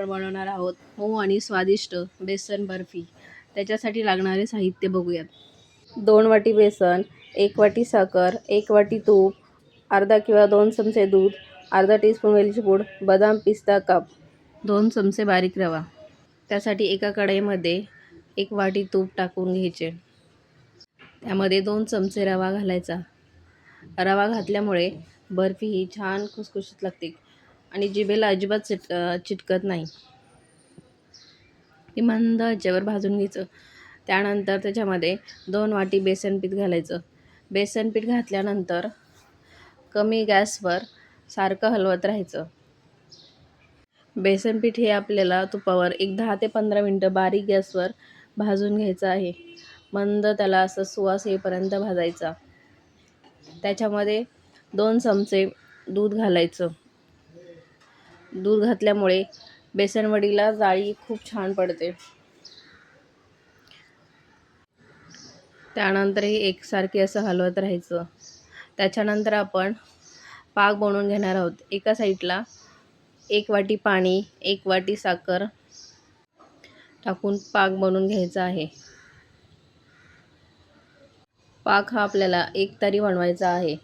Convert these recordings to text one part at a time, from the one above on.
आपण बनवणार आहोत मऊ आणि स्वादिष्ट बेसन बर्फी. त्याच्यासाठी लागणारे साहित्य बघूयात. 2 वाटी बेसन, 1 वाटी साखर, 1 वाटी तूप, अर्धा किंवा 2 चमचे दूध, अर्धा टीस्पून वेलची पूड, बदाम पिस्ता काप, 2 चमचे बारीक रवा. त्यासाठी एका कढईमध्ये 1 वाटी तूप टाकून घ्यायचे. त्यामध्ये 2 चमचे रवा घालायचा. रवा घातल्यामुळे बर्फी ही छान खुसखुशीत लागते आणि जिभेला अजिबात चिटकत नाही. ती मंद आचेवर भाजून घ्यायचं. त्यानंतर त्याच्यामध्ये 2 वाटी बेसन पीठ घालायचं. बेसन पीठ घातल्यानंतर कमी गॅसवर सारखं हलवत राहायचं. बेसन पीठ हे आपल्याला तुपावर एक 10 ते 15 मिनटं बारीक गॅसवर भाजून घ्यायचं आहे. मंद त्याला असं सुवास येईपर्यंत भाजायचा. त्याच्यामध्ये 2 चमचे दूध घालायचं. दूध घातल्यामुळे बेसनवडीला जाळी खूप छान पडते. त्यानंतर हे एकसारखे असं हलवत राहायचं. त्याच्यानंतर आपण पाक बनवून घेणार आहोत. एका साईडला 1 वाटी पाणी, 1 वाटी साखर टाकून पाक बनवून घ्यायचा आहे. पाक हा आपल्याला एकतारी बनवायचा आहे.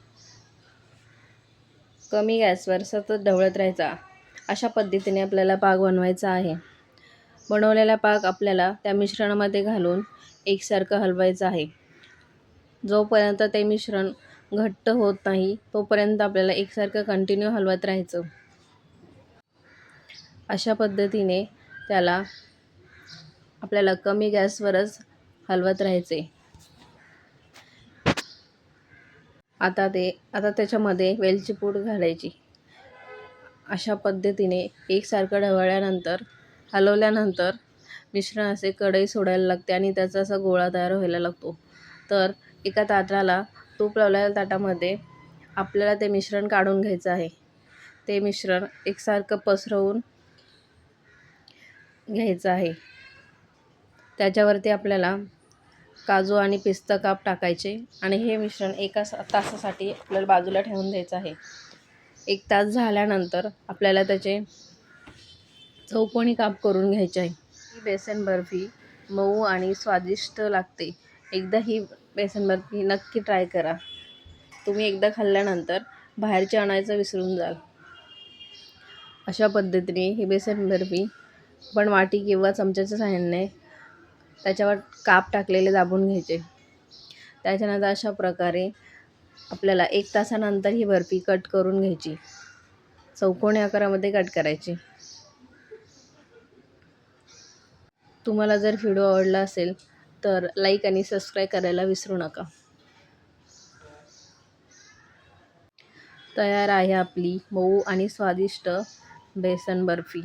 कमी गॅसवर सतत ढवळत राहायचा. अशा पद्धतीने आपल्याला पाक बनवायचा आहे. बनवलेला पाक आपल्याला त्या मिश्रणामध्ये घालून एकसारखं हलवायचं आहे. जोपर्यंत ते मिश्रण घट्ट होत नाही तोपर्यंत आपल्याला एकसारखं कंटिन्यू हलवत राहायचं. अशा पद्धतीने त्याला आपल्याला कमी गॅसवरच हलवत राहायचे. आता त्याच्यामध्ये वेलची पूड घालायची. अशा पद्धतीने एकसारखं ढवळल्यानंतर हलवल्यानंतर मिश्रण असे कढई सोडायला लागते आणि त्याचा असा गोळा तयार व्हायला लागतो. तर एका ताटाला तूप लावलेल्या ताटामध्ये आपल्याला ते मिश्रण काढून घ्यायचं आहे. ते मिश्रण एकसारखं पसरवून घ्यायचं आहे. त्याच्यावरती आपल्याला काजू आणि पिस्ता काप टाकायचे आणि हे मिश्रण एका तासासाठी आपल्याला बाजूला ठेवून द्यायचं आहे. 1 तास झाल्यानंतर आपल्याला त्याचे चौकोनी काप करून घ्यायचे आहे. ही बेसन बर्फी मऊ आणि स्वादिष्ट लागते. एकदा ही बेसन बर्फी नक्की ट्राय करा. तुम्ही एकदा खाल्ल्यानंतर बाहेरचे आणायचं विसरून जाल. अशा पद्धतीने ही बेसन बर्फी पण वाटी किंवा चमच्याच्या साहाय्याने त्याच्यावर काप टाकलेले दाबून घ्यायचे. त्याच्यानंतर अशा प्रकारे आपल्याला 1 तासानंतर ही बर्फी कट करून घ्यायची. चौकोनी आकारामध्ये कट करायची. तुम्हाला जर व्हिडिओ आवडला असेल तर लाईक आणि सबस्क्राईब करायला विसरू नका. तयार आहे आपली मऊ आणि स्वादिष्ट बेसन बर्फी.